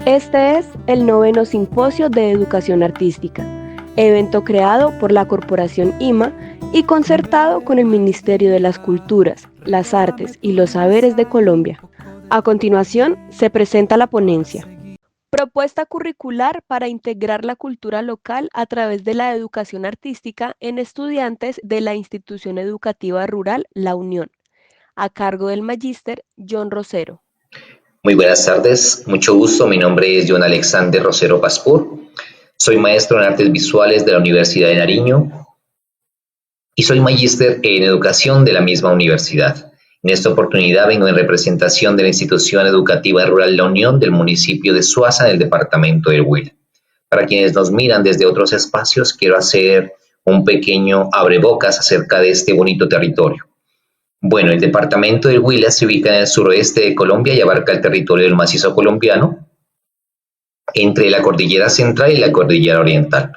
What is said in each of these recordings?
Este es el 9º Simposio de Educación Artística, evento creado por la Corporación IMA y concertado con el Ministerio de las Culturas, las Artes y los Saberes de Colombia. A continuación, se presenta la ponencia. Propuesta curricular para integrar la cultura local a través de la educación artística en estudiantes de la Institución Educativa Rural La Unión, a cargo del magíster John Rosero. Muy buenas tardes, mucho gusto. Mi nombre es John Alexander Rosero Paspur. Soy maestro en artes visuales de la Universidad de Nariño y soy magíster en educación de la misma universidad. En esta oportunidad vengo en representación de la Institución Educativa Rural La Unión del municipio de Suaza, en el departamento del Huila. Para quienes nos miran desde otros espacios, quiero hacer un pequeño abrebocas acerca de este bonito territorio. Bueno, el departamento del Huila se ubica en el suroeste de Colombia y abarca el territorio del macizo colombiano, entre la cordillera central y la cordillera oriental.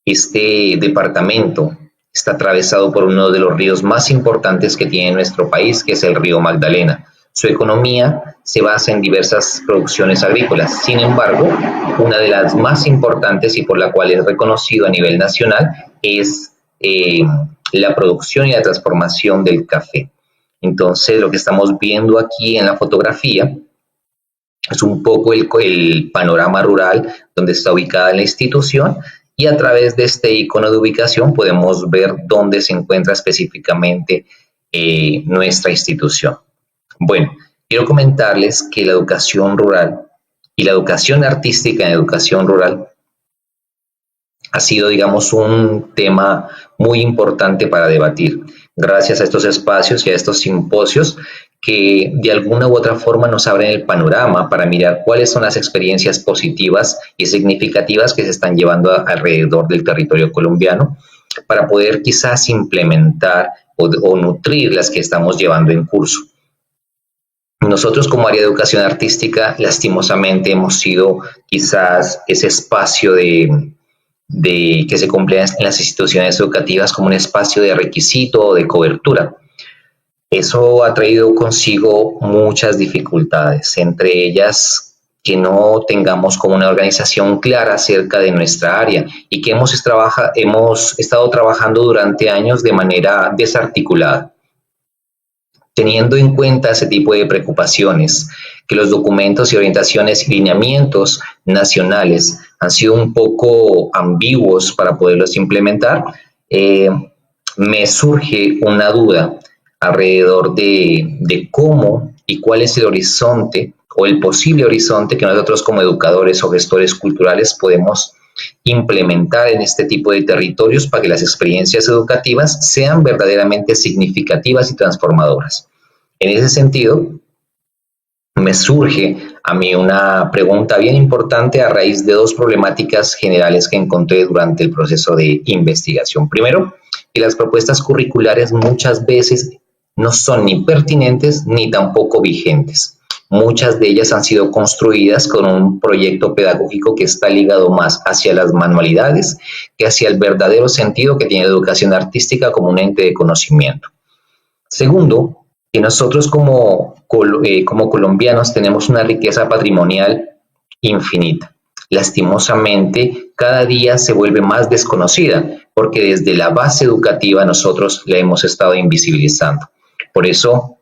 Este departamento está atravesado por uno de los ríos más importantes que tiene nuestro país, que es el río Magdalena. Su economía se basa en diversas producciones agrícolas. Sin embargo, una de las más importantes y por la cual es reconocido a nivel nacional es la producción y la transformación del café. Entonces, lo que estamos viendo aquí en la fotografía es un poco el panorama rural donde está ubicada la institución, y a través de este icono de ubicación podemos ver dónde se encuentra específicamente nuestra institución. Bueno, quiero comentarles que la educación rural y la educación artística en educación rural ha sido, digamos, un tema muy importante para debatir, gracias a estos espacios y a estos simposios que de alguna u otra forma nos abren el panorama para mirar cuáles son las experiencias positivas y significativas que se están llevando alrededor del territorio colombiano, para poder quizás implementar o nutrir las que estamos llevando en curso. Nosotros como área de educación artística, lastimosamente, hemos sido quizás ese espacio de que se cumple en las instituciones educativas como un espacio de requisito o de cobertura. Eso ha traído consigo muchas dificultades, entre ellas que no tengamos como una organización clara acerca de nuestra área y que hemos estado trabajando durante años de manera desarticulada. Teniendo en cuenta ese tipo de preocupaciones, que los documentos y orientaciones y lineamientos nacionales han sido un poco ambiguos para poderlos implementar, me surge una duda alrededor de cómo y cuál es el horizonte o el posible horizonte que nosotros como educadores o gestores culturales podemos implementar en este tipo de territorios para que las experiencias educativas sean verdaderamente significativas y transformadoras. En ese sentido, me surge a mí una pregunta bien importante a raíz de dos problemáticas generales que encontré durante el proceso de investigación. Primero, que las propuestas curriculares muchas veces no son ni pertinentes ni tampoco vigentes. Muchas de ellas han sido construidas con un proyecto pedagógico que está ligado más hacia las manualidades que hacia el verdadero sentido que tiene la educación artística como un ente de conocimiento. Segundo, que nosotros como colombianos tenemos una riqueza patrimonial infinita. Lastimosamente, cada día se vuelve más desconocida porque desde la base educativa nosotros la hemos estado invisibilizando. Por eso,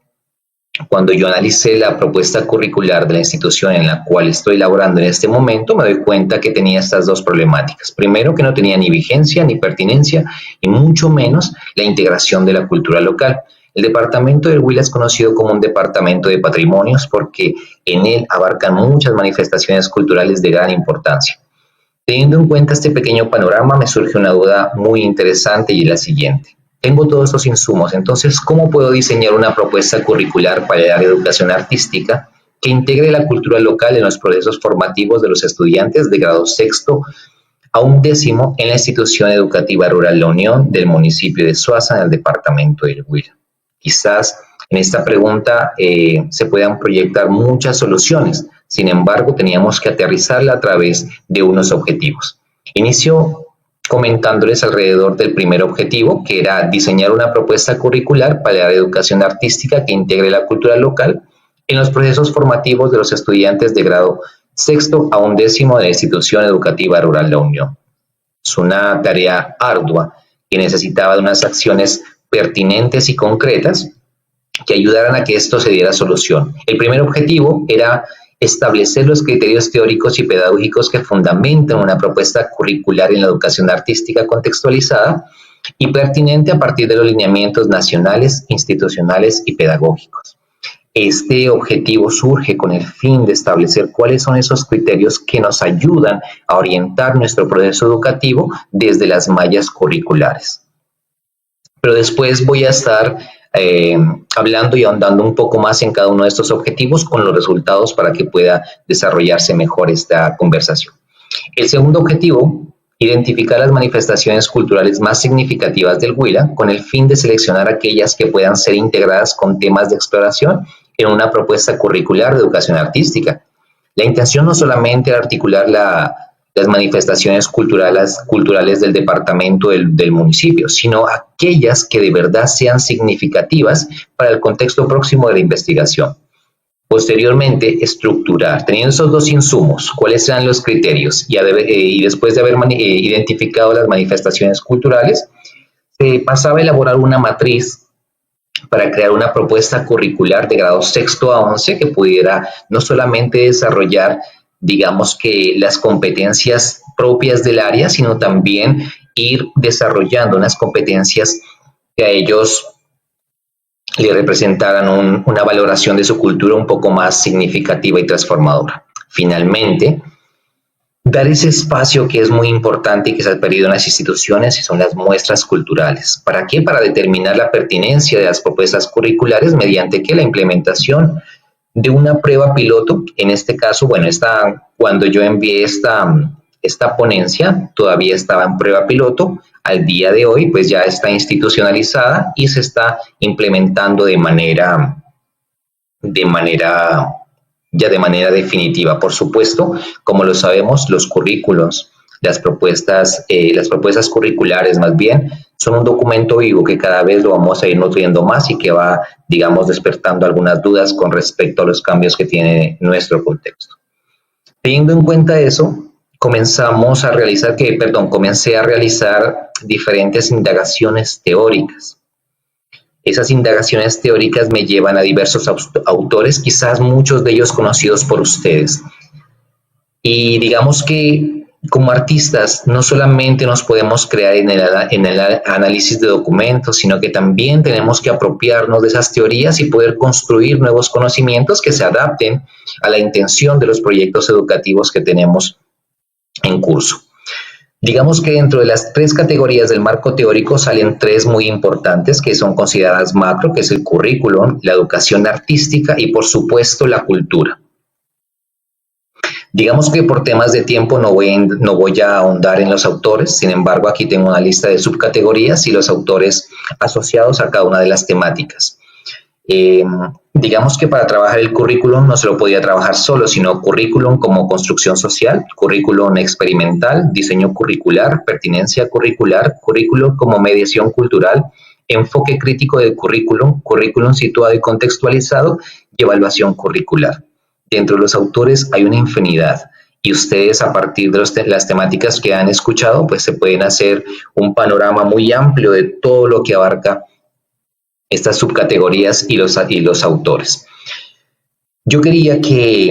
cuando yo analicé la propuesta curricular de la institución en la cual estoy laborando en este momento, me doy cuenta que tenía estas dos problemáticas. Primero, que no tenía ni vigencia ni pertinencia y mucho menos la integración de la cultura local. El departamento del Huila es conocido como un departamento de patrimonios porque en él abarcan muchas manifestaciones culturales de gran importancia. Teniendo en cuenta este pequeño panorama, me surge una duda muy interesante y es la siguiente. Tengo todos estos insumos, entonces, ¿cómo puedo diseñar una propuesta curricular para el área de educación artística que integre la cultura local en los procesos formativos de los estudiantes de grado 6º a 11º en la Institución Educativa Rural La Unión del municipio de Suaza, en el departamento del Huila? Quizás en esta pregunta se puedan proyectar muchas soluciones, sin embargo, teníamos que aterrizarla a través de unos objetivos. Inicio comentándoles alrededor del primer objetivo, que era diseñar una propuesta curricular para la educación artística que integre la cultura local en los procesos formativos de los estudiantes de grado sexto a 11º de la institución educativa rural La Unión. Es una tarea ardua que necesitaba de unas acciones pertinentes y concretas que ayudaran a que esto se diera solución. El primer objetivo era establecer los criterios teóricos y pedagógicos que fundamentan una propuesta curricular en la educación artística contextualizada y pertinente a partir de los lineamientos nacionales, institucionales y pedagógicos. Este objetivo surge con el fin de establecer cuáles son esos criterios que nos ayudan a orientar nuestro proceso educativo desde las mallas curriculares. Pero después voy a estar hablando y ahondando un poco más en cada uno de estos objetivos con los resultados para que pueda desarrollarse mejor esta conversación. El segundo objetivo, identificar las manifestaciones culturales más significativas del Huila con el fin de seleccionar aquellas que puedan ser integradas con temas de exploración en una propuesta curricular de educación artística. La intención no solamente era articular las manifestaciones culturales del departamento del municipio, sino aquellas que de verdad sean significativas para el contexto próximo de la investigación. Posteriormente, estructurar, teniendo esos dos insumos, cuáles serán los criterios y después de haber identificado las manifestaciones culturales, se pasaba a elaborar una matriz para crear una propuesta curricular de grado sexto a 11 que pudiera no solamente desarrollar, digamos que las competencias propias del área, sino también ir desarrollando unas competencias que a ellos le representaran una valoración de su cultura un poco más significativa y transformadora. Finalmente, dar ese espacio que es muy importante y que se ha perdido en las instituciones y son las muestras culturales. ¿Para qué? Para determinar la pertinencia de las propuestas curriculares mediante que la implementación de una prueba piloto, en este caso, bueno, cuando yo envié esta ponencia, todavía estaba en prueba piloto, al día de hoy pues ya está institucionalizada y se está implementando de manera definitiva. Por supuesto, como lo sabemos, los currículos, las propuestas curriculares más bien, son un documento vivo que cada vez lo vamos a ir nutriendo más y que va, digamos, despertando algunas dudas con respecto a los cambios que tiene nuestro contexto. Teniendo en cuenta eso, comencé a realizar diferentes indagaciones teóricas. Esas indagaciones teóricas me llevan a diversos autores, quizás muchos de ellos conocidos por ustedes. Y digamos que como artistas no solamente nos podemos crear en el análisis de documentos, sino que también tenemos que apropiarnos de esas teorías y poder construir nuevos conocimientos que se adapten a la intención de los proyectos educativos que tenemos en curso. Digamos que dentro de las 3 categorías del marco teórico salen 3 muy importantes que son consideradas macro, que es el currículum, la educación artística y por supuesto la cultura. Digamos que por temas de tiempo no voy a ahondar en los autores, sin embargo aquí tengo una lista de subcategorías y los autores asociados a cada una de las temáticas. Digamos que para trabajar el currículum no se lo podía trabajar solo, sino currículum como construcción social, currículum experimental, diseño curricular, pertinencia curricular, currículum como mediación cultural, enfoque crítico del currículum, currículum situado y contextualizado y evaluación curricular. Dentro de los autores hay una infinidad y ustedes a partir de las temáticas que han escuchado pues se pueden hacer un panorama muy amplio de todo lo que abarca estas subcategorías y los autores. Yo quería que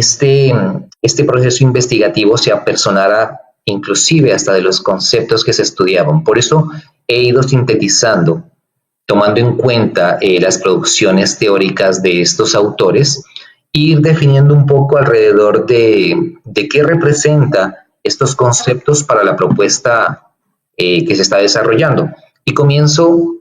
este proceso investigativo se apersonara inclusive hasta de los conceptos que se estudiaban. Por eso he ido sintetizando, tomando en cuenta las producciones teóricas de estos autores, ir definiendo un poco alrededor de qué representa estos conceptos para la propuesta que se está desarrollando. Y comienzo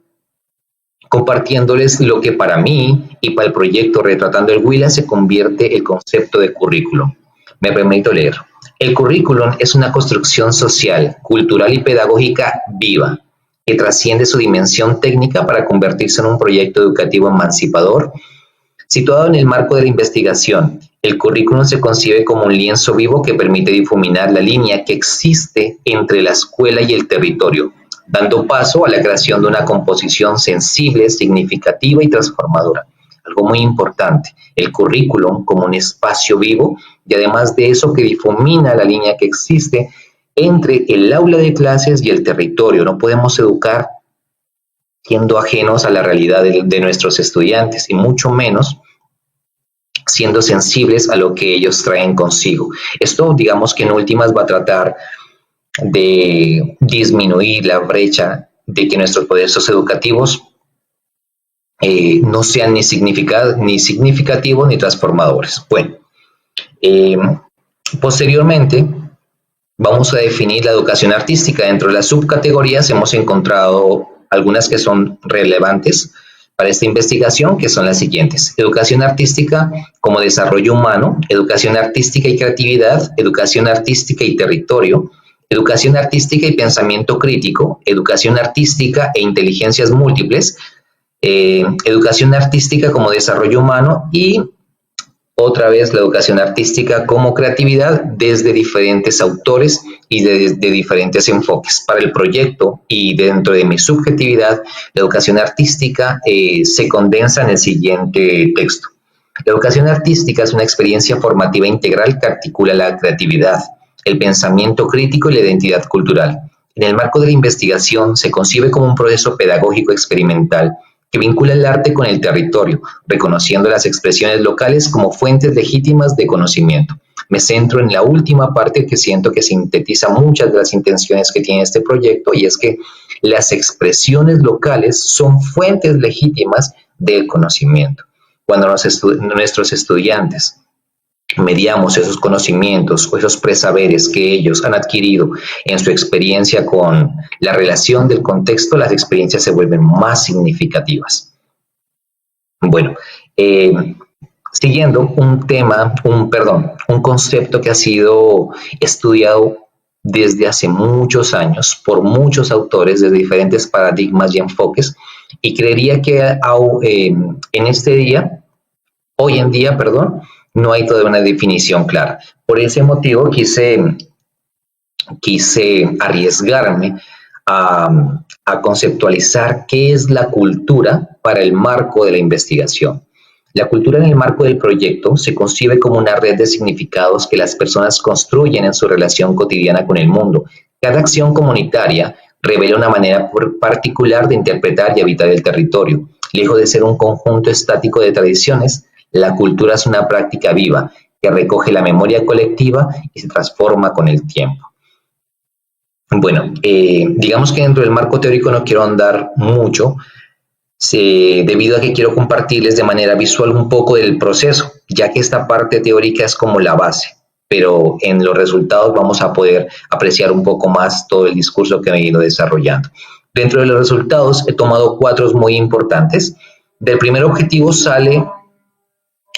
compartiéndoles lo que para mí y para el proyecto Retratando el Huila se convierte el concepto de currículum. Me permito leer. El currículum es una construcción social, cultural y pedagógica viva, que trasciende su dimensión técnica para convertirse en un proyecto educativo emancipador. Situado en el marco de la investigación, el currículum se concibe como un lienzo vivo que permite difuminar la línea que existe entre la escuela y el territorio, dando paso a la creación de una composición sensible, significativa y transformadora. algo muy importante, el currículum como un espacio vivo y además de eso que difumina la línea que existe entre el aula de clases y el territorio. No podemos educar siendo ajenos a la realidad de nuestros estudiantes y mucho menos siendo sensibles a lo que ellos traen consigo. Esto, digamos que en últimas va a tratar de disminuir la brecha de que nuestros procesos educativos no sean ni significativos ni transformadores. Bueno, posteriormente vamos a definir la educación artística. Dentro de las subcategorías hemos encontrado algunas que son relevantes para esta investigación, que son las siguientes: educación artística como desarrollo humano, educación artística y creatividad, educación artística y territorio, educación artística y pensamiento crítico, educación artística e inteligencias múltiples, educación artística como desarrollo humano y otra vez la educación artística como creatividad desde diferentes autores y de diferentes enfoques. Para el proyecto y dentro de mi subjetividad, la educación artística se condensa en el siguiente texto. La educación artística es una experiencia formativa integral que articula la creatividad, el pensamiento crítico y la identidad cultural. En el marco de la investigación se concibe como un proceso pedagógico experimental que vincula el arte con el territorio, reconociendo las expresiones locales como fuentes legítimas de conocimiento. Me centro en la última parte que siento que sintetiza muchas de las intenciones que tiene este proyecto, y es que las expresiones locales son fuentes legítimas del conocimiento. Cuando nuestros estudiantes mediamos esos conocimientos o esos presaberes que ellos han adquirido en su experiencia con la relación del contexto, las experiencias se vuelven más significativas. Bueno, siguiendo un concepto que ha sido estudiado desde hace muchos años por muchos autores de diferentes paradigmas y enfoques, y creería que hoy en día, no hay toda una definición clara. Por ese motivo quise arriesgarme a conceptualizar qué es la cultura para el marco de la investigación. La cultura en el marco del proyecto se concibe como una red de significados que las personas construyen en su relación cotidiana con el mundo. Cada acción comunitaria revela una manera particular de interpretar y habitar el territorio. Lejos de ser un conjunto estático de tradiciones, la cultura es una práctica viva que recoge la memoria colectiva y se transforma con el tiempo. Bueno, digamos que dentro del marco teórico no quiero andar mucho, debido a que quiero compartirles de manera visual un poco del proceso, ya que esta parte teórica es como la base, pero en los resultados vamos a poder apreciar un poco más todo el discurso que he ido desarrollando. Dentro de los resultados he tomado 4 muy importantes. Del primer objetivo sale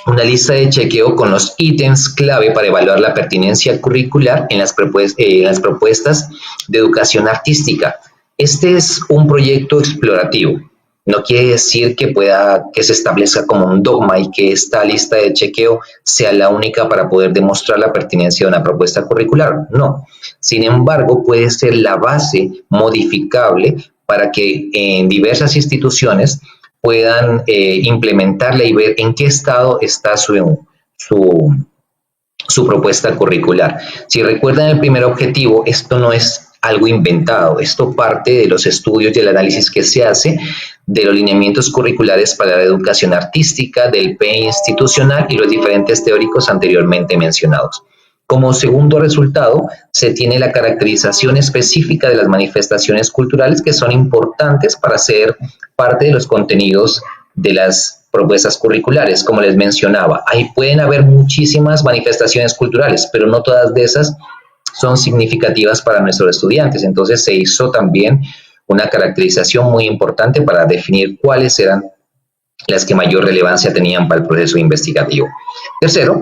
una lista de chequeo con los ítems clave para evaluar la pertinencia curricular en las propuestas de educación artística. Este es un proyecto explorativo. No quiere decir que se establezca como un dogma y que esta lista de chequeo sea la única para poder demostrar la pertinencia de una propuesta curricular. No. Sin embargo, puede ser la base modificable para que en diversas instituciones puedan implementarla y ver en qué estado está su propuesta curricular. Si recuerdan el primer objetivo, esto no es algo inventado, esto parte de los estudios y el análisis que se hace de los lineamientos curriculares para la educación artística, del PE institucional y los diferentes teóricos anteriormente mencionados. Como segundo resultado, se tiene la caracterización específica de las manifestaciones culturales que son importantes para ser parte de los contenidos de las propuestas curriculares. Como les mencionaba, ahí pueden haber muchísimas manifestaciones culturales, pero no todas de esas son significativas para nuestros estudiantes. Entonces se hizo también una caracterización muy importante para definir cuáles eran las que mayor relevancia tenían para el proceso investigativo. Tercero,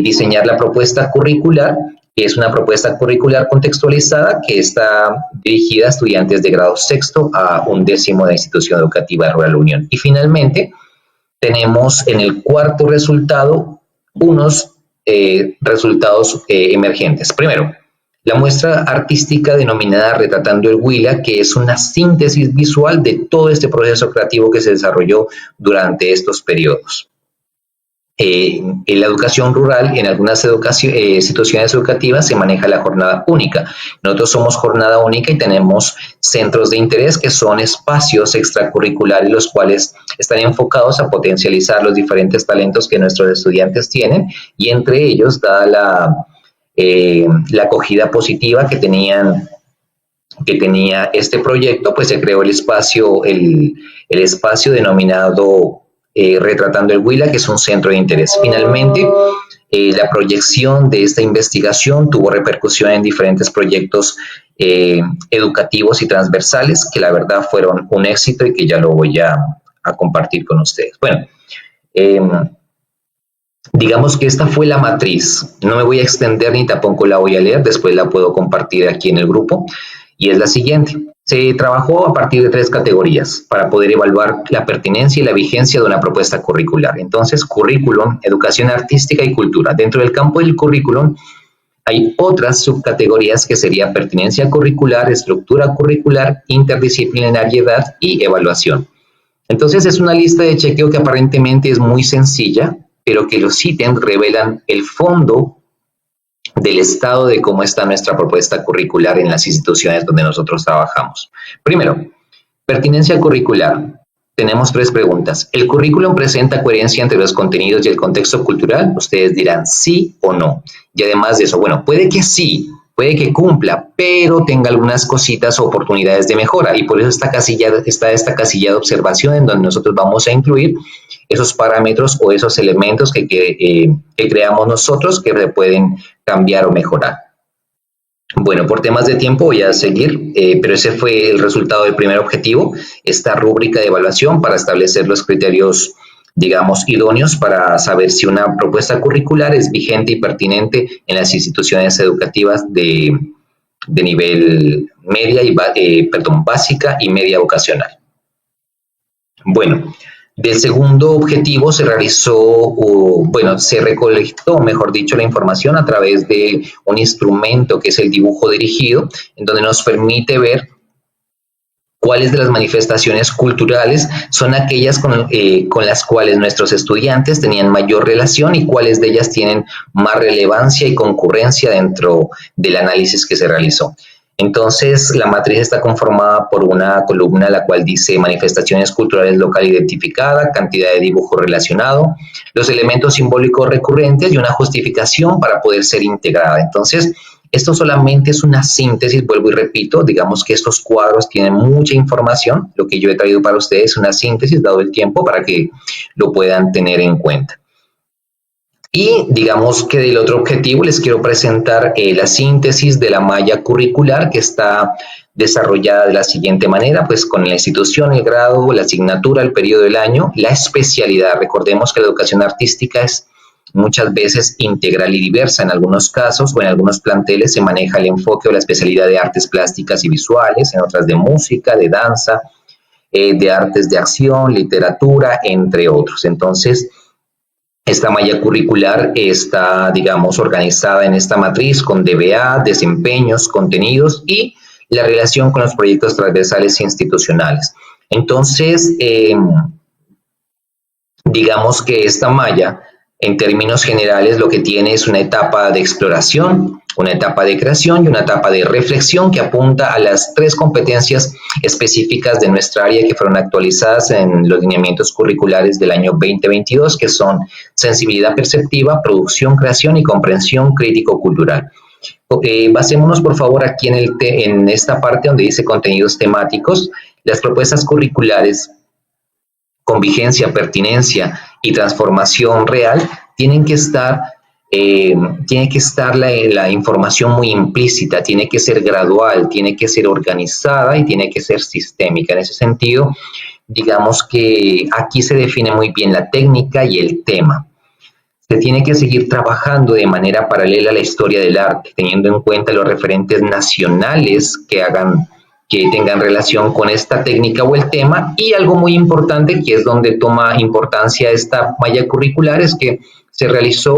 diseñar la propuesta curricular, que es una propuesta curricular contextualizada que está dirigida a estudiantes de grado sexto a 11º de la institución educativa de Rural Unión. Y finalmente, tenemos en el cuarto resultado unos resultados emergentes. Primero, La muestra artística denominada Retratando el Huila, que es una síntesis visual de todo este proceso creativo que se desarrolló durante estos periodos. En la educación rural, en algunas instituciones educativas se maneja la jornada única. Nosotros somos jornada única y tenemos centros de interés que son espacios extracurriculares los cuales están enfocados a potencializar los diferentes talentos que nuestros estudiantes tienen, y entre ellos, dada la acogida positiva que tenía este proyecto, pues se creó el espacio denominado Retratando el Huila, que es un centro de interés. Finalmente, la proyección de esta investigación tuvo repercusión en diferentes proyectos educativos y transversales, que la verdad fueron un éxito y que ya lo voy a compartir con ustedes. Bueno, digamos que esta fue la matriz. No me voy a extender ni tampoco la voy a leer, después la puedo compartir aquí en el grupo, y es la siguiente. Se trabajó a partir de 3 categorías para poder evaluar la pertinencia y la vigencia de una propuesta curricular. Entonces, currículum, educación artística y cultura. Dentro del campo del currículum hay otras subcategorías que sería pertinencia curricular, estructura curricular, interdisciplinariedad y evaluación. Entonces, es una lista de chequeo que aparentemente es muy sencilla, pero que los ítems revelan el fondo del estado de cómo está nuestra propuesta curricular en las instituciones donde nosotros trabajamos. Primero, pertinencia curricular. Tenemos 3 preguntas. ¿El currículum presenta coherencia entre los contenidos y el contexto cultural? Ustedes dirán sí o no. Y además de eso, bueno, puede que sí, puede que cumpla, pero tenga algunas cositas o oportunidades de mejora, y por eso está esta casilla de observación en donde nosotros vamos a incluir esos parámetros o esos elementos que creamos nosotros que se pueden cambiar o mejorar. Bueno, por temas de tiempo voy a seguir, pero ese fue el resultado del primer objetivo, esta rúbrica de evaluación para establecer los criterios, digamos, idóneos para saber si una propuesta curricular es vigente y pertinente en las instituciones educativas de nivel básica y media vocacional. Bueno, del segundo objetivo se recolectó, mejor dicho, la información a través de un instrumento que es el dibujo dirigido, en donde nos permite ver cuáles de las manifestaciones culturales son aquellas con las cuales nuestros estudiantes tenían mayor relación y cuáles de ellas tienen más relevancia y concurrencia dentro del análisis que se realizó. Entonces, la matriz está conformada por una columna la cual dice manifestaciones culturales local identificada, cantidad de dibujo relacionado, los elementos simbólicos recurrentes y una justificación para poder ser integrada. Entonces, esto solamente es una síntesis, vuelvo y repito, digamos que estos cuadros tienen mucha información. Lo que yo he traído para ustedes es una síntesis, dado el tiempo, para que lo puedan tener en cuenta. Y digamos que del otro objetivo les quiero presentar la síntesis de la malla curricular, que está desarrollada de la siguiente manera, pues con la institución, el grado, la asignatura, el periodo del año, la especialidad. Recordemos que la educación artística es muchas veces integral y diversa. En algunos casos o en algunos planteles se maneja el enfoque o la especialidad de artes plásticas y visuales, en otras de música, de danza, de artes de acción, literatura, entre otros. Entonces, esta malla curricular está, digamos, organizada en esta matriz con DBA, desempeños, contenidos y la relación con los proyectos transversales e institucionales. Entonces, digamos que esta malla, en términos generales, lo que tiene es una etapa de exploración, una etapa de creación y una etapa de reflexión que apunta a las 3 competencias específicas de nuestra área que fueron actualizadas en los lineamientos curriculares del año 2022, que son sensibilidad perceptiva, producción, creación y comprensión crítico-cultural. Basémonos, por favor, aquí en esta parte donde dice contenidos temáticos. Las propuestas curriculares con vigencia, pertinencia y transformación real tiene que estar la información muy implícita, tiene que ser gradual, tiene que ser organizada y tiene que ser sistémica. En ese sentido, digamos que aquí se define muy bien la técnica y el tema. Se tiene que seguir trabajando de manera paralela a la historia del arte, teniendo en cuenta los referentes nacionales que tengan relación con esta técnica o el tema, y algo muy importante, que es donde toma importancia esta malla curricular, es que se realizó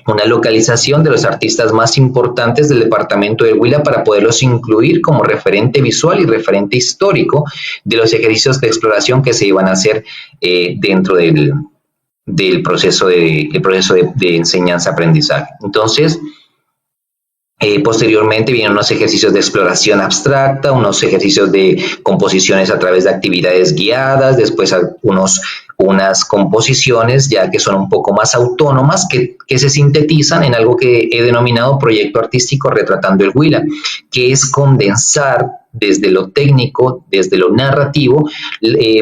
una localización de los artistas más importantes del departamento del Huila para poderlos incluir como referente visual y referente histórico de los ejercicios de exploración que se iban a hacer dentro del proceso de enseñanza-aprendizaje. Entonces, posteriormente vienen unos ejercicios de exploración abstracta, unos ejercicios de composiciones a través de actividades guiadas, después unas composiciones ya que son un poco más autónomas, que se sintetizan en algo que he denominado proyecto artístico retratando el Huila, que es condensar desde lo técnico, desde lo narrativo,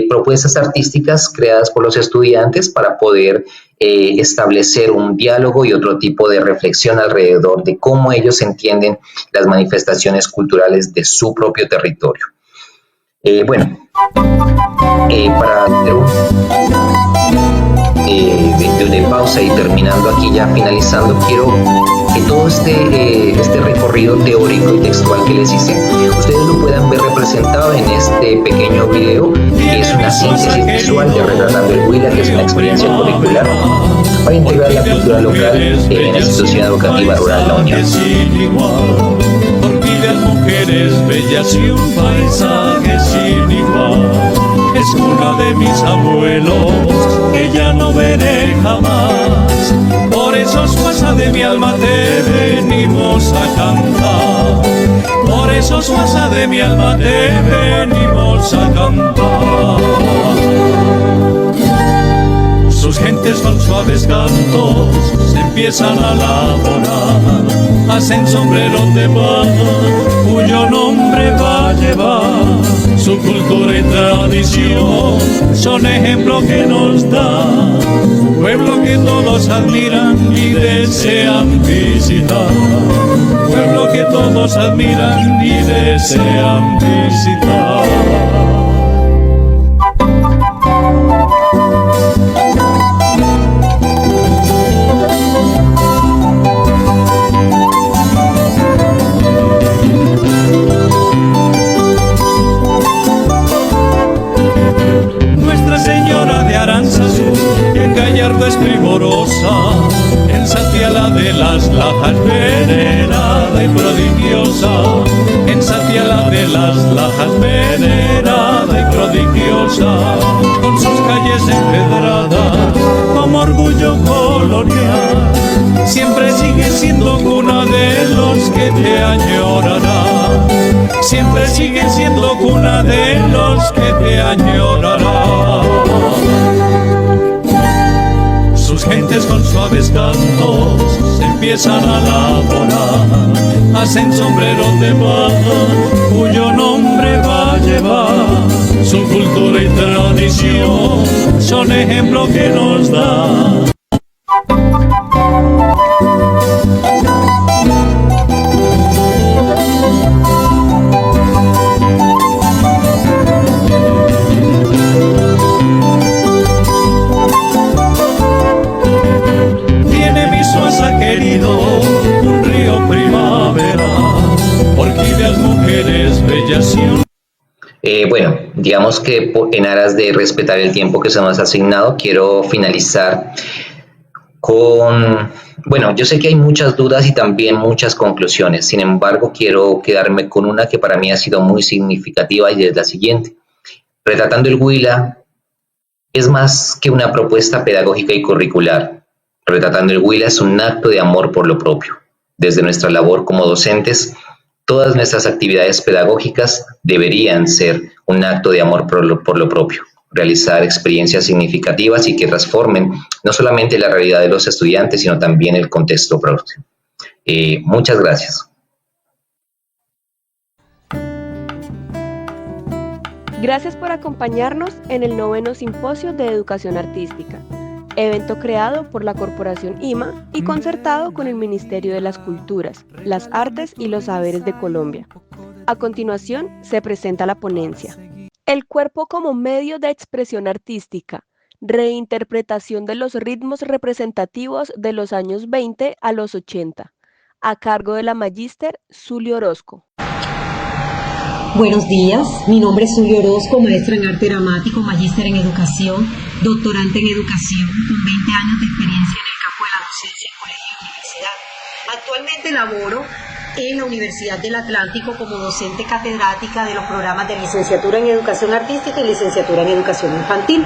propuestas artísticas creadas por los estudiantes para poder establecer un diálogo y otro tipo de reflexión alrededor de cómo ellos entienden las manifestaciones culturales de su propio territorio. Para hacer de pausa y terminando aquí ya finalizando, quiero que todo este recorrido teórico y textual que les hice, ustedes lo puedan ver representado en este pequeño video, que es una síntesis visual de Retratando el Huila, que es una experiencia curricular para integrar la cultura local en la institución educativa rural La Unión. Orquídeas, mujeres bellas y un paisaje sin igual. Es cuna de mis abuelos, que ya no veré jamás. Por eso, Suaza de mi alma, te venimos a cantar. Por eso, Suaza de mi alma, te venimos a cantar. Sus gentes con suaves cantos se empiezan a elaborar, hacen sombreros de paz, cuyo nombre va a llevar. Su cultura y tradición son ejemplo que nos da, pueblo que todos admiran y desean visitar. Pueblo que todos admiran y desean visitar. Es primorosa, en Satiala de las Lajas, venerada y prodigiosa. En Satiala de las Lajas, venerada y prodigiosa. Con sus calles empedradas, como orgullo colonial, siempre sigue siendo cuna de los que te añorarán. Siempre sigue siendo cuna de los que te añorarán. Sus gentes con suaves cantos se empiezan a elaborar, hacen sombreros de paz, cuyo nombre va a llevar. Su cultura y tradición son ejemplo que nos da. Un río primavera, orquídeas, mujeres, bellas y digamos que en aras de respetar el tiempo que se nos ha asignado, quiero finalizar con... yo sé que hay muchas dudas y también muchas conclusiones, sin embargo, quiero quedarme con una que para mí ha sido muy significativa y es la siguiente. Retratando el Huila es más que una propuesta pedagógica y curricular. Retratando el Huila es un acto de amor por lo propio. Desde nuestra labor como docentes, todas nuestras actividades pedagógicas deberían ser un acto de amor por lo propio. Realizar experiencias significativas y que transformen no solamente la realidad de los estudiantes, sino también el contexto propio. Muchas gracias. Gracias por acompañarnos en el 9º Simposio de Educación Artística, evento creado por la Corporación IMA y concertado con el Ministerio de las Culturas, las Artes y los Saberes de Colombia. A continuación, se presenta la ponencia. El cuerpo como medio de expresión artística, reinterpretación de los ritmos representativos de los años 20 a los 80, a cargo de la magíster Zully Orozco. Buenos días, mi nombre es Zully Orozco, maestra en arte dramático, magíster en educación, doctorante en educación, con 20 años de experiencia en el campo de la docencia en colegios Actualmente laboro en la Universidad del Atlántico como docente catedrática de los programas de licenciatura en Educación Artística y licenciatura en Educación Infantil.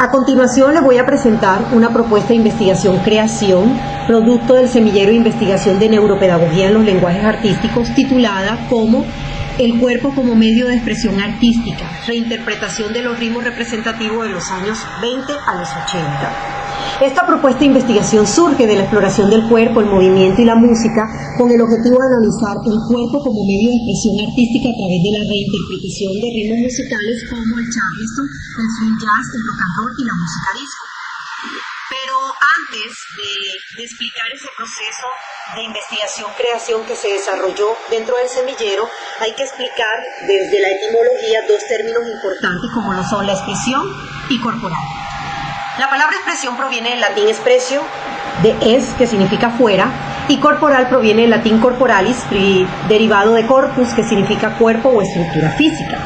A continuación les voy a presentar una propuesta de investigación-creación, producto del semillero de investigación de neuropedagogía en los lenguajes artísticos, titulada como El cuerpo como medio de expresión artística, reinterpretación de los ritmos representativos de los años 20 a los 80. Esta propuesta de investigación surge de la exploración del cuerpo, el movimiento y la música, con el objetivo de analizar el cuerpo como medio de expresión artística a través de la reinterpretación de ritmos musicales como el charleston, el swing jazz, el rock and roll y la música disco. Pero antes de explicar ese proceso de investigación-creación que se desarrolló dentro del semillero, hay que explicar desde la etimología dos términos importantes como lo son la expresión y corporal. La palabra expresión proviene del latín expressio, de es, que significa fuera, y corporal proviene del latín corporalis, derivado de corpus, que significa cuerpo o estructura física.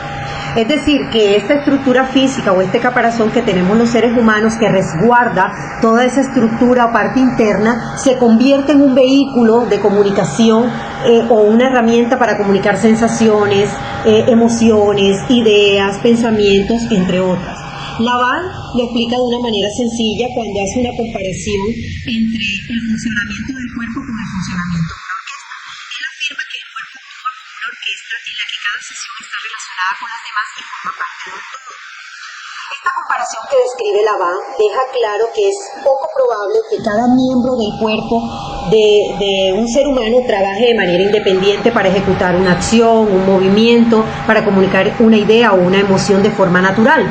Es decir, que esta estructura física o este caparazón que tenemos los seres humanos, que resguarda toda esa estructura o parte interna, se convierte en un vehículo de comunicación o una herramienta para comunicar sensaciones, emociones, ideas, pensamientos, entre otras. Laval lo explica de una manera sencilla cuando hace una comparación entre el funcionamiento del cuerpo con el funcionamiento de una orquesta. Él afirma que el cuerpo actúa como una orquesta en la que cada sesión está relacionada con las demás y forma parte del todo. Esta comparación que describe Laval deja claro que es poco probable que cada miembro del cuerpo de un ser humano trabaje de manera independiente para ejecutar una acción, un movimiento, para comunicar una idea o una emoción de forma natural,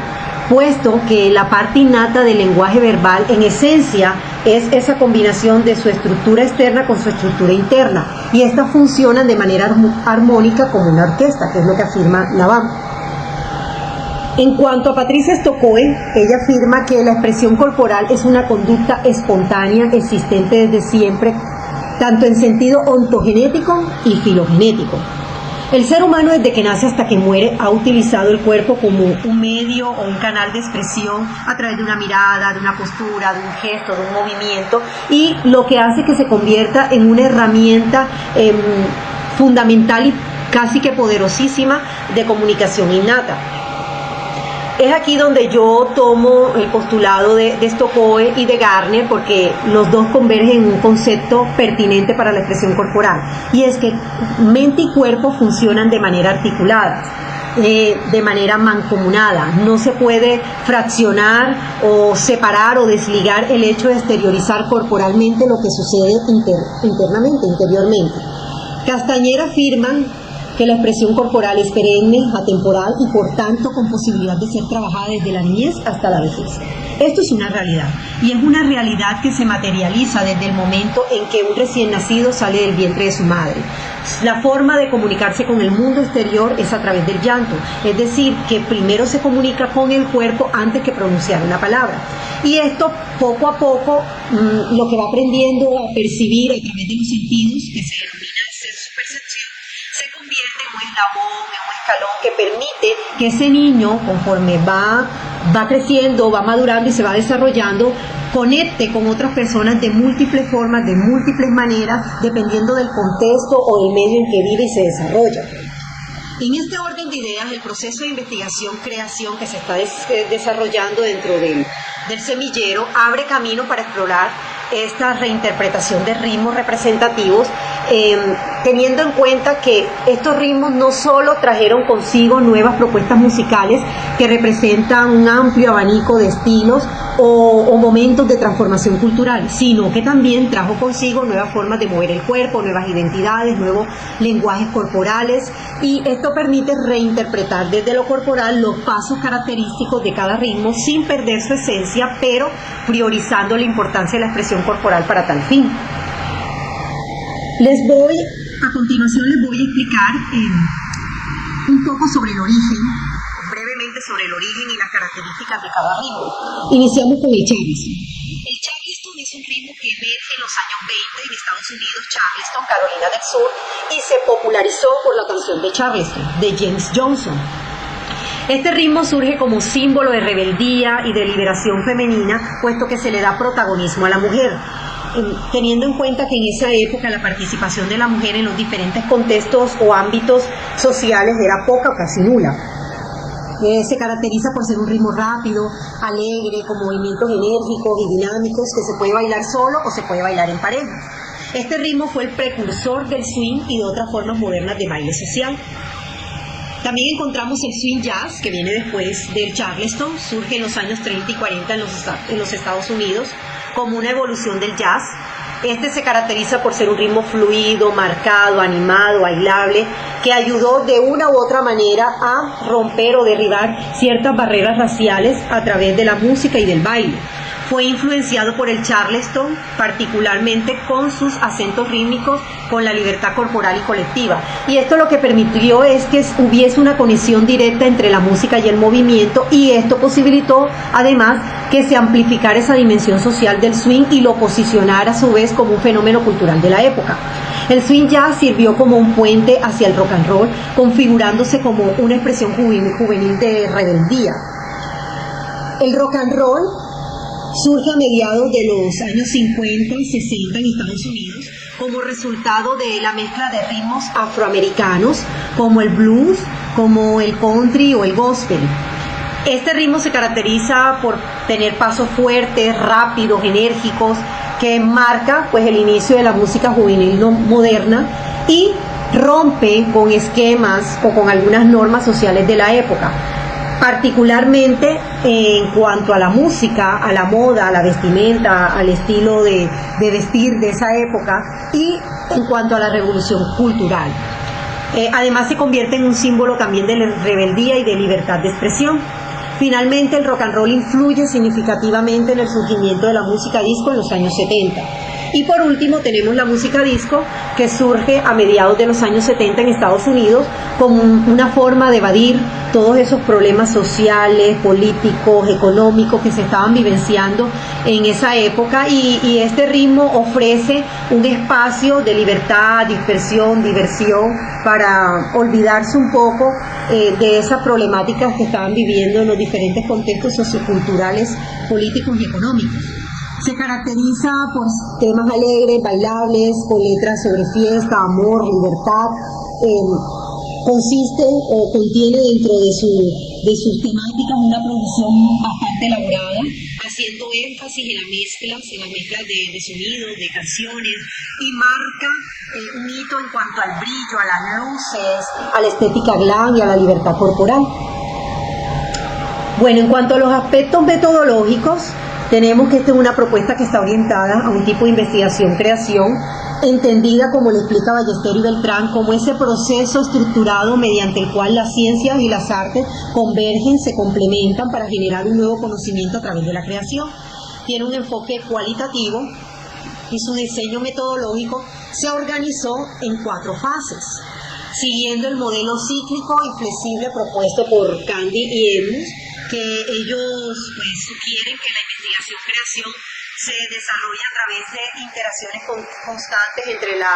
puesto que la parte innata del lenguaje verbal en esencia es esa combinación de su estructura externa con su estructura interna, y estas funcionan de manera armónica como una orquesta, que es lo que afirma Laval. En cuanto a Patricia Stokoe, ella afirma que la expresión corporal es una conducta espontánea existente desde siempre, tanto en sentido ontogenético y filogenético. El ser humano desde que nace hasta que muere ha utilizado el cuerpo como un medio o un canal de expresión a través de una mirada, de una postura, de un gesto, de un movimiento, y lo que hace que se convierta en una herramienta fundamental y casi que poderosísima de comunicación innata. Es aquí donde yo tomo el postulado de Stokoe y de Gardner, porque los dos convergen en un concepto pertinente para la expresión corporal, y es que mente y cuerpo funcionan de manera articulada, de manera mancomunada. No se puede fraccionar o separar o desligar el hecho de exteriorizar corporalmente lo que sucede internamente, interiormente. Castañer afirma que la expresión corporal es perenne, atemporal y por tanto con posibilidad de ser trabajada desde la niñez hasta la vejez. Esto es una realidad, y es una realidad que se materializa desde el momento en que un recién nacido sale del vientre de su madre. La forma de comunicarse con el mundo exterior es a través del llanto, es decir, que primero se comunica con el cuerpo antes que pronunciar una palabra. Y esto poco a poco lo que va aprendiendo a percibir a través de los sentidos, que se denomina sensopercepción, se convierte en un eslabón, en un escalón que permite que ese niño, conforme va creciendo, va madurando y se va desarrollando, conecte con otras personas de múltiples formas, de múltiples maneras, dependiendo del contexto o del medio en que vive y se desarrolla. En este orden de ideas, el proceso de investigación-creación que se está desarrollando dentro del semillero abre camino para explorar esta reinterpretación de ritmos representativos, teniendo en cuenta que estos ritmos no solo trajeron consigo nuevas propuestas musicales que representan un amplio abanico de estilos o momentos de transformación cultural, sino que también trajo consigo nuevas formas de mover el cuerpo, nuevas identidades, nuevos lenguajes corporales, y esto permite reinterpretar desde lo corporal los pasos característicos de cada ritmo sin perder su esencia, pero priorizando la importancia de la expresión corporal para tal fin. A continuación les voy a explicar un poco sobre el origen, brevemente sobre el origen y las características de cada ritmo. Iniciamos con el charleston. El charleston es un ritmo que emerge en los años 20 en Estados Unidos, Charleston, Carolina del Sur, y se popularizó por la canción de Charleston, de James Johnson. Este ritmo surge como símbolo de rebeldía y de liberación femenina, puesto que se le da protagonismo a la mujer. teniendo en cuenta que en esa época la participación de la mujer en los diferentes contextos o ámbitos sociales era poca o casi nula. Se caracteriza por ser un ritmo rápido, alegre, con movimientos enérgicos y dinámicos que se puede bailar solo o se puede bailar en pareja. Este ritmo fue el precursor del swing y de otras formas modernas de baile social. También encontramos el swing jazz, que viene después del Charleston, surge en los años 30 y 40 en los Estados Unidos como una evolución del jazz. Este se caracteriza por ser un ritmo fluido, marcado, animado, bailable, que ayudó de una u otra manera a romper o derribar ciertas barreras raciales a través de la música y del baile. Fue influenciado por el Charleston, particularmente con sus acentos rítmicos, con la libertad corporal y colectiva. Y esto lo que permitió es que hubiese una conexión directa entre la música y el movimiento, y esto posibilitó además que se amplificara esa dimensión social del swing y lo posicionara a su vez como un fenómeno cultural de la época. El swing jazz sirvió como un puente hacia el rock and roll, configurándose como una expresión juvenil de rebeldía. El rock and roll surge a mediados de los años 50 y 60 en Estados Unidos como resultado de la mezcla de ritmos afroamericanos como el blues, como el country o el gospel. Este ritmo se caracteriza por tener pasos fuertes, rápidos, enérgicos, que marca pues el inicio de la música juvenil moderna y rompe con esquemas o con algunas normas sociales de la época, particularmente en cuanto a la música, a la moda, a la vestimenta, al estilo de vestir de esa época y en cuanto a la revolución cultural. Además se convierte en un símbolo también de rebeldía y de libertad de expresión. Finalmente el rock and roll influye significativamente en el surgimiento de la música disco en los años 70. Y por último tenemos la música disco, que surge a mediados de los años 70 en Estados Unidos como una forma de evadir todos esos problemas sociales, políticos, económicos que se estaban vivenciando en esa época, y este ritmo ofrece un espacio de libertad, dispersión, diversión, para olvidarse un poco de esas problemáticas que estaban viviendo en los diferentes contextos socioculturales, políticos y económicos. Se caracteriza por temas alegres, bailables, con letras sobre fiesta, amor, libertad. Consiste o contiene dentro de sus temáticas una producción bastante elaborada, haciendo énfasis en las mezclas de sonidos, de canciones, y marca un hito en cuanto al brillo, a las luces, a la estética glam y a la libertad corporal. Bueno, en cuanto a los aspectos metodológicos, tenemos que esta es una propuesta que está orientada a un tipo de investigación-creación, entendida, como le explica Ballester y Beltrán, como ese proceso estructurado mediante el cual las ciencias y las artes convergen, se complementan para generar un nuevo conocimiento a través de la creación. Tiene un enfoque cualitativo y su diseño metodológico se organizó en 4 fases, siguiendo el modelo cíclico y flexible propuesto por Candy y Edmunds, que ellos sugieren que la investigación-creación se desarrolla a través de interacciones constantes entre la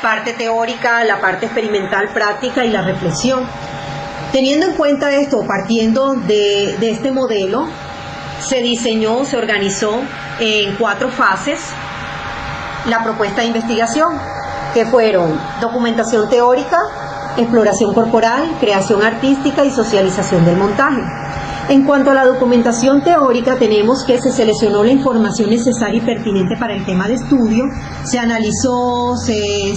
parte teórica, la parte experimental, práctica y la reflexión. Teniendo en cuenta esto, partiendo de este modelo, se diseñó, se organizó en 4 fases la propuesta de investigación, que fueron documentación teórica, exploración corporal, creación artística y socialización del montaje. En cuanto a la documentación teórica, tenemos que se seleccionó la información necesaria y pertinente para el tema de estudio, se analizó, se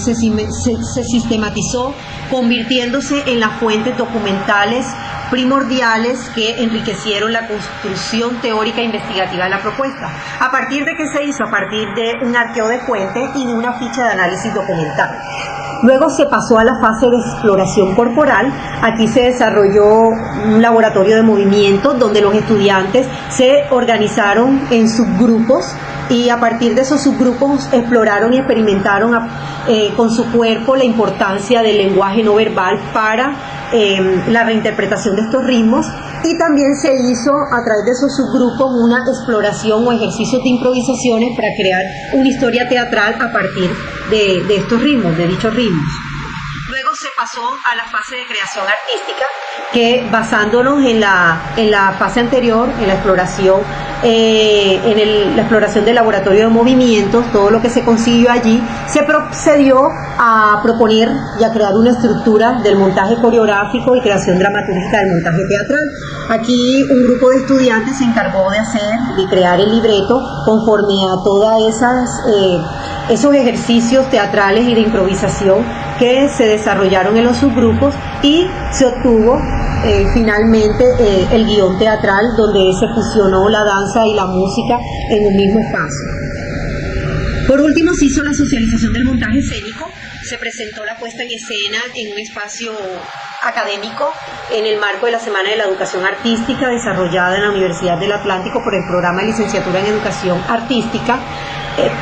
sistematizó, convirtiéndose en las fuentes documentales primordiales que enriquecieron la construcción teórica e investigativa de la propuesta. ¿A partir de qué se hizo? A partir de un arqueo de fuentes y de una ficha de análisis documental. Luego se pasó a la fase de exploración corporal. Aquí se desarrolló un laboratorio de movimientos donde los estudiantes se organizaron en subgrupos y a partir de esos subgrupos exploraron y experimentaron con su cuerpo la importancia del lenguaje no verbal para la reinterpretación de estos ritmos, y también se hizo a través de esos subgrupos una exploración o ejercicios de improvisaciones para crear una historia teatral a partir de estos ritmos, de dichos ritmos. Luego se pasó a la fase de creación artística, que basándonos en la fase anterior, en la exploración, la exploración del laboratorio de movimientos, todo lo que se consiguió allí, se procedió a proponer y a crear una estructura del montaje coreográfico y creación dramatúrgica del montaje teatral. Aquí un grupo de estudiantes se encargó de crear el libreto conforme a todas esos ejercicios teatrales y de improvisación que se desarrollaron en los subgrupos, y se obtuvo finalmente el guión teatral, donde se fusionó la danza y la música en un mismo espacio. Por último, se hizo la socialización del montaje escénico, se presentó la puesta en escena en un espacio académico en el marco de la Semana de la Educación Artística desarrollada en la Universidad del Atlántico por el programa de licenciatura en Educación Artística,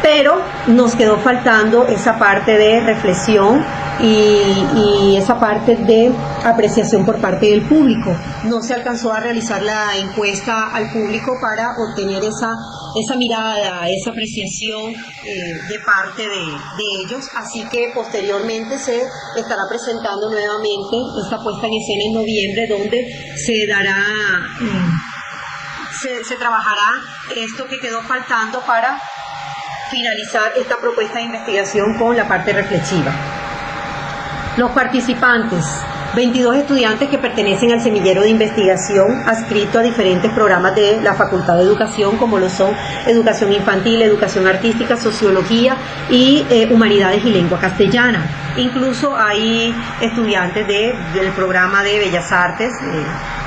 pero nos quedó faltando esa parte de reflexión y esa parte de apreciación por parte del público. No se alcanzó a realizar la encuesta al público para obtener esa mirada, esa apreciación de parte de ellos, así que posteriormente se estará presentando nuevamente esta puesta en escena en noviembre, donde se dará, se trabajará esto que quedó faltando para finalizar esta propuesta de investigación con la parte reflexiva. Los participantes: 22 estudiantes que pertenecen al semillero de investigación adscrito a diferentes programas de la Facultad de Educación, como lo son Educación Infantil, Educación Artística, Sociología y Humanidades y Lengua Castellana. Incluso hay estudiantes del programa de Bellas Artes,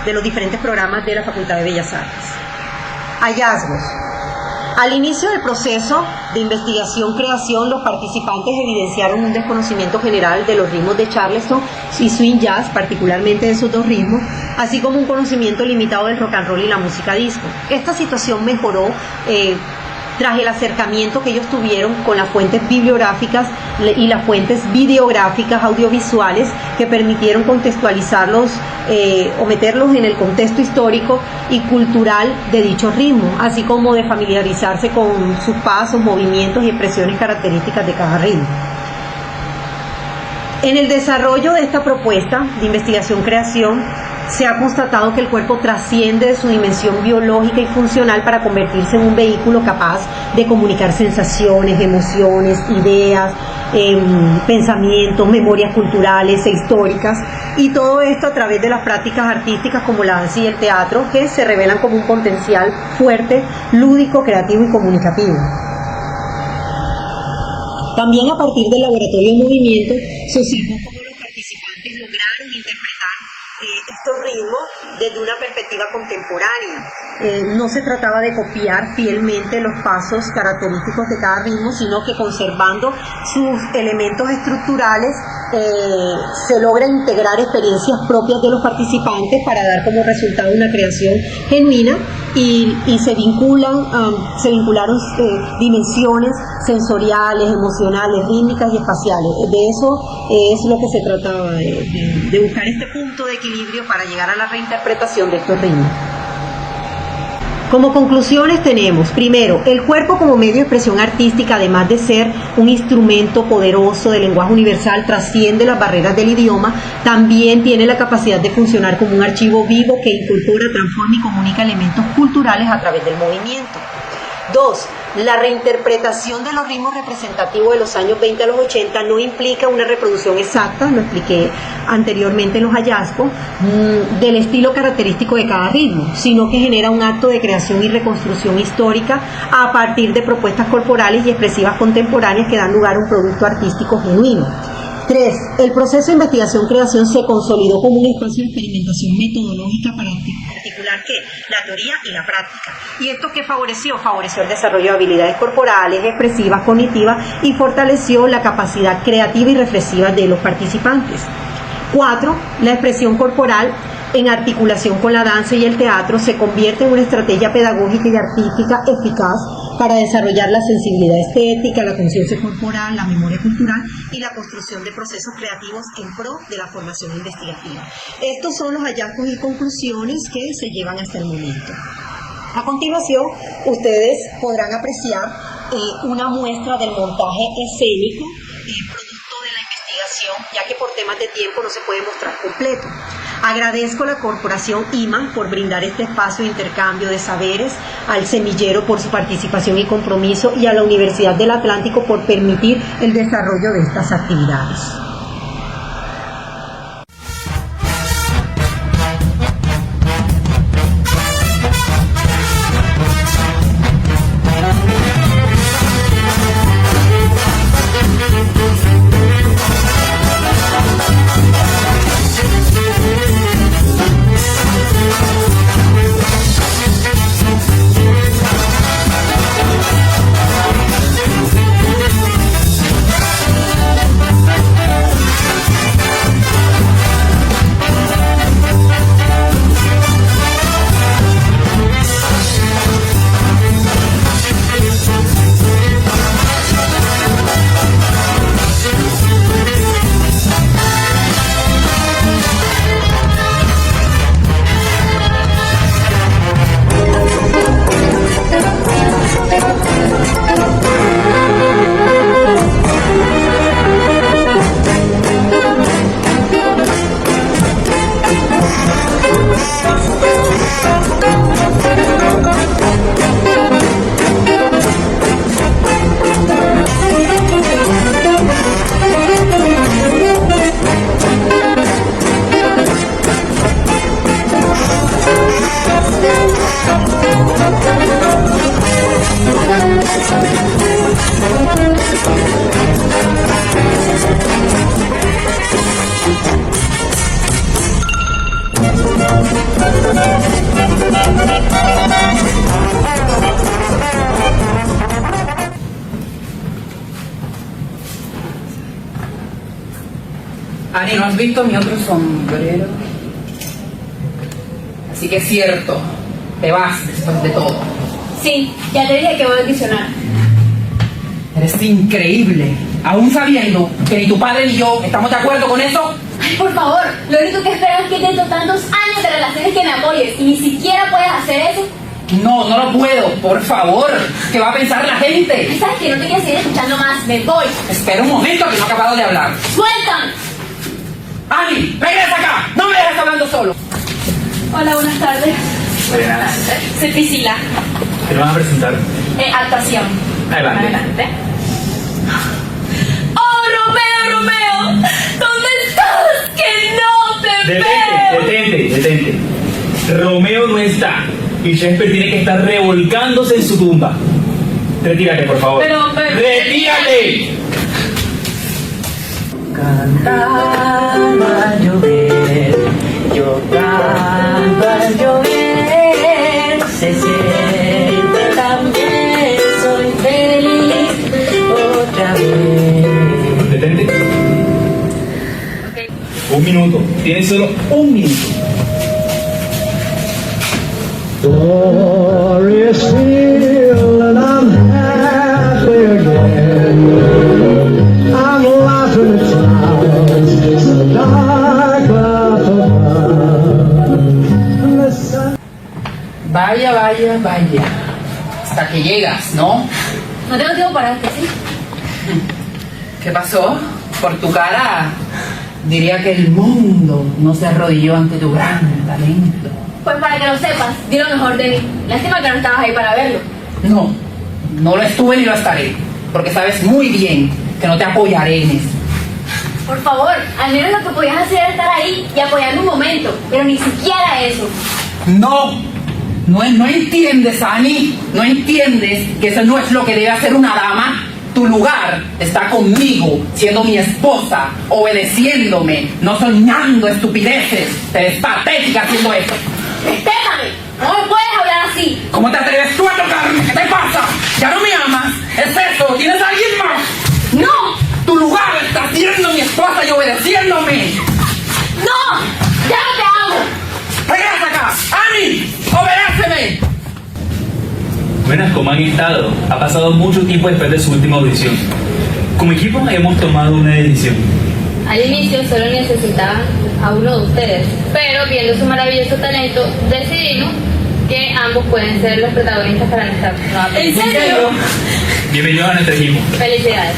de los diferentes programas de la Facultad de Bellas Artes. Hallazgos. Al inicio del proceso de investigación-creación, los participantes evidenciaron un desconocimiento general de los ritmos de Charleston y swing jazz, particularmente de esos dos ritmos, así como un conocimiento limitado del rock and roll y la música disco. Esta situación mejoró tras el acercamiento que ellos tuvieron con las fuentes bibliográficas y las fuentes videográficas audiovisuales, que permitieron contextualizarlos o meterlos en el contexto histórico y cultural de dichos ritmos, así como de familiarizarse con sus pasos, movimientos y expresiones características de cada ritmo. En el desarrollo de esta propuesta de investigación-creación, se ha constatado que el cuerpo trasciende de su dimensión biológica y funcional para convertirse en un vehículo capaz de comunicar sensaciones, emociones, ideas, pensamientos, memorias culturales e históricas, y todo esto a través de las prácticas artísticas como la danza y el teatro, que se revelan como un potencial fuerte, lúdico, creativo y comunicativo. También a partir del laboratorio de movimiento se observó cómo los participantes lograron interpretar estos ritmos desde una perspectiva contemporánea. No se trataba de copiar fielmente los pasos característicos de cada ritmo, sino que conservando sus elementos estructurales se logra integrar experiencias propias de los participantes para dar como resultado una creación genuina, y se vincularon dimensiones sensoriales, emocionales, rítmicas y espaciales. De eso es lo que se trataba, de buscar este punto de equilibrio para llegar a la reinterpretación de estos ritmos. Como conclusiones tenemos, primero, el cuerpo como medio de expresión artística, además de ser un instrumento poderoso de lenguaje universal, trasciende las barreras del idioma, también tiene la capacidad de funcionar como un archivo vivo que incorpora, transforma y comunica elementos culturales a través del movimiento. 2. La reinterpretación de los ritmos representativos de los años 20 a los 80 no implica una reproducción exacta, lo expliqué anteriormente en los hallazgos, del estilo característico de cada ritmo, sino que genera un acto de creación y reconstrucción histórica a partir de propuestas corporales y expresivas contemporáneas que dan lugar a un producto artístico genuino. 3. El proceso de investigación-creación se consolidó como un espacio de experimentación metodológica para articular la teoría y la práctica. ¿Y esto qué favoreció? Favoreció el desarrollo de habilidades corporales, expresivas, cognitivas, y fortaleció la capacidad creativa y reflexiva de los participantes. 4. La expresión corporal, en articulación con la danza y el teatro, se convierte en una estrategia pedagógica y artística eficaz para desarrollar la sensibilidad estética, la conciencia corporal, la memoria cultural y la construcción de procesos creativos en pro de la formación investigativa. Estos son los hallazgos y conclusiones que se llevan hasta el momento. A continuación, ustedes podrán apreciar una muestra del montaje escénico producto de la investigación, ya que por temas de tiempo no se puede mostrar completo. Agradezco a la Corporación IMA por brindar este espacio de intercambio de saberes, al Semillero por su participación y compromiso y a la Universidad del Atlántico por permitir el desarrollo de estas actividades. Ani, ¿no has visto mi otro sombrero? Así que es cierto, te vas después de todo. Sí, ya te dije que voy a audicionar. Eres increíble, aún sabiendo que ni tu padre ni yo estamos de acuerdo con eso. Ay, por favor, lo único que espero es que dentro de tantos años de relaciones que me apoyes y ni siquiera puedes hacer eso. No, no lo puedo, por favor. ¿Qué va a pensar la gente? ¿Sabes que no te quiero seguir escuchando más? Me voy. Espera un momento que no he acabado de hablar. ¡Sueltan! ¡Ani, regresa acá! ¡No me dejes hablando solo! Hola, buenas tardes. Buenas. Soy Priscila. ¿Te lo van a presentar? Actuación. Adelante. Adelante. ¡Oh, Romeo, Romeo! ¿Dónde estás? ¡Que no te veo! Detente. Romeo no está. Y Shakespeare tiene que estar revolcándose en su tumba. Retírate, por favor. Pero- ¡Retírate! Cantando al llover, yo canto al llover, se siente también, soy feliz otra vez. Detente. Ok. Un minuto. Tienes solo un minuto. Stories feel and I'm happy again. I'm laughing at clouds so dark up above. The sun. Vaya. Hasta que llegas, ¿no? No tengo tiempo para esto, ¿sí? ¿Qué pasó? Por tu cara, diría que el mundo no se arrodilló ante tu gran talento. Pues para que lo sepas, di lo mejor de mí. Lástima que no estabas ahí para verlo. No lo estuve ni lo estaré, porque sabes muy bien que no te apoyaré en eso. Por favor, al menos lo que podías hacer era estar ahí y apoyarme un momento, pero ni siquiera eso. No entiendes, Ani, no entiendes que eso no es lo que debe hacer una dama. Tu lugar está conmigo, siendo mi esposa, obedeciéndome, no soñando estupideces. Te ves patética haciendo eso. ¡Respétame! No me puedes hablar así. ¿Cómo te atreves tú a tocarme? ¿Qué te pasa? ¿Ya no me amas? ¿Es eso? ¿Tienes a alguien más? ¡No! Tu lugar está siendo mi esposa y obedeciéndome. ¡No! ¡Ya no te amo! ¡Regresa acá! ¡Ani! ¡Obedéceme! Buenas, ¿cómo han estado? Ha pasado mucho tiempo después de su última audición. Como equipo hemos tomado una decisión. Al inicio solo necesitaban a uno de ustedes, pero viendo su maravilloso talento, decidimos que ambos pueden ser los protagonistas para nuestra nueva película. ¿En serio? Bienvenidos a nuestro equipo. Felicidades.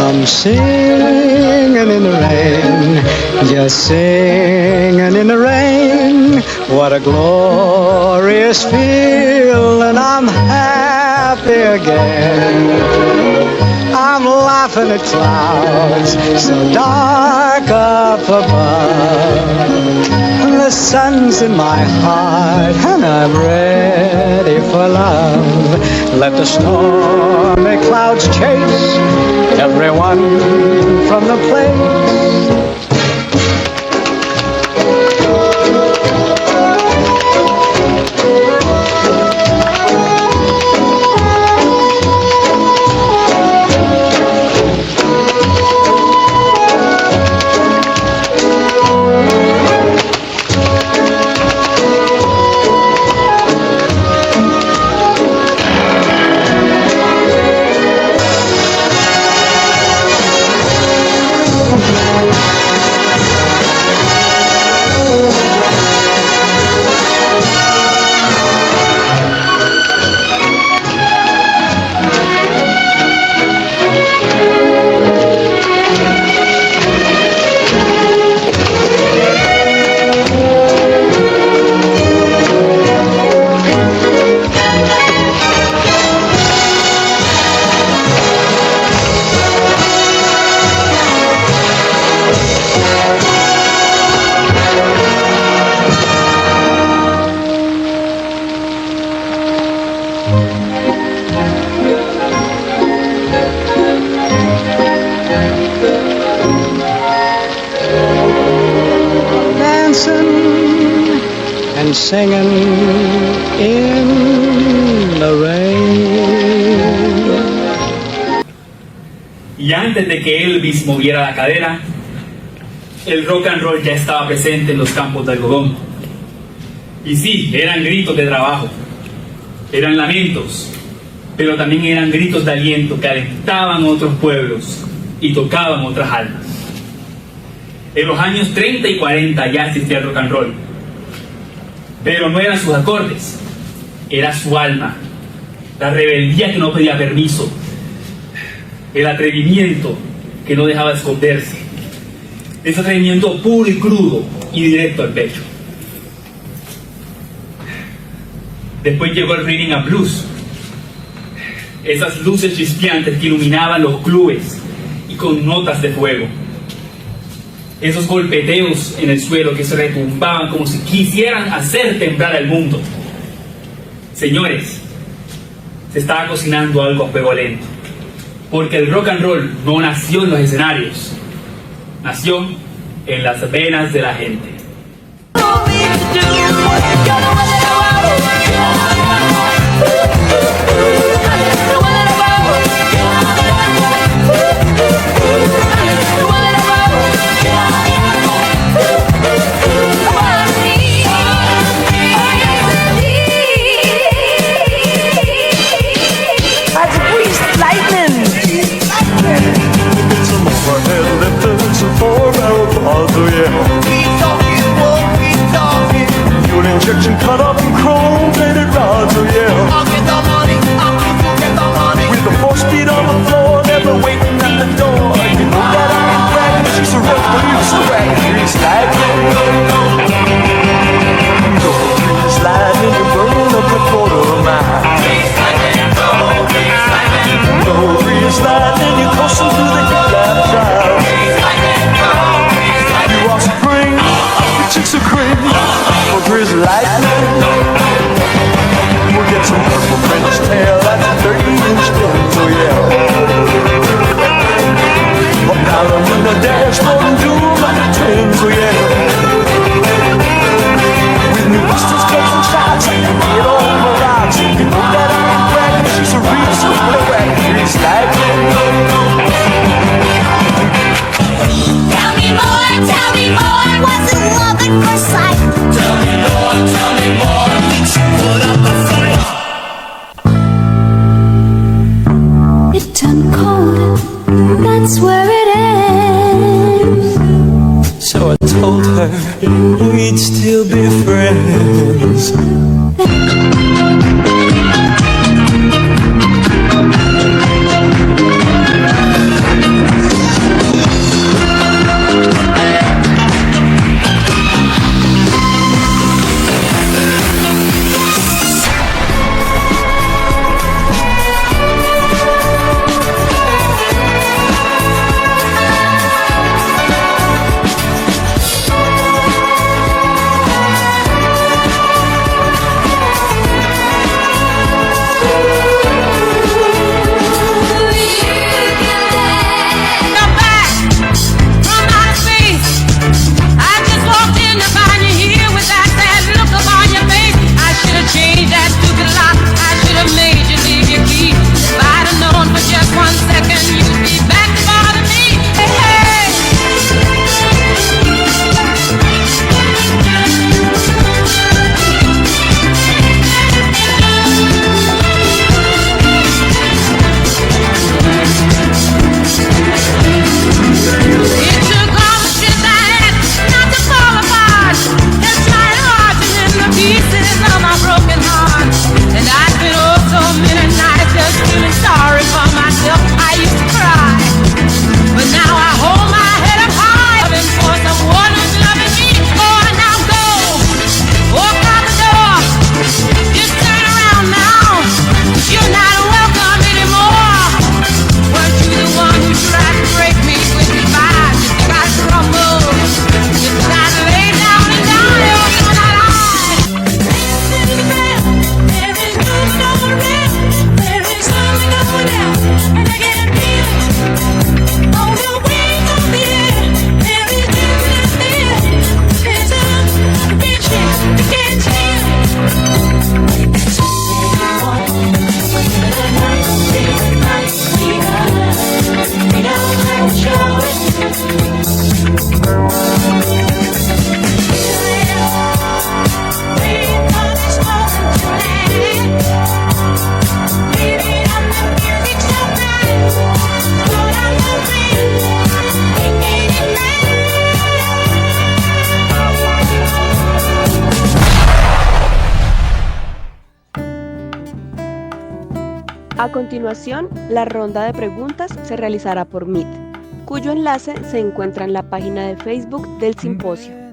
I'm singing in the rain, just singing in the rain. What a glorious feeling, I'm happy again. I'm laughing at clouds so dark up above. The sun's in my heart and I'm ready for love. Let the stormy clouds chase everyone from the place. And singing in the rain. Y antes de que Elvis moviera la cadera, el rock and roll ya estaba presente en los campos de algodón. Y sí, eran gritos de trabajo, eran lamentos, pero también eran gritos de aliento que alentaban otros pueblos y tocaban otras almas. En los años 30 y 40 ya existía el rock and roll, pero no eran sus acordes, era su alma, la rebeldía que no pedía permiso, el atrevimiento que no dejaba esconderse, ese atrevimiento puro y crudo y directo al pecho. Después llegó el rhythm and blues, esas luces chispeantes que iluminaban los clubes y con notas de fuego, esos golpeteos en el suelo que se retumbaban como si quisieran hacer temblar al mundo. Señores, se estaba cocinando algo a fuego lento, porque el rock and roll no nació en los escenarios, nació en las venas de la gente. Fuel injection cut off. A continuación, la ronda de preguntas se realizará por Meet, cuyo enlace se encuentra en la página de Facebook del simposio.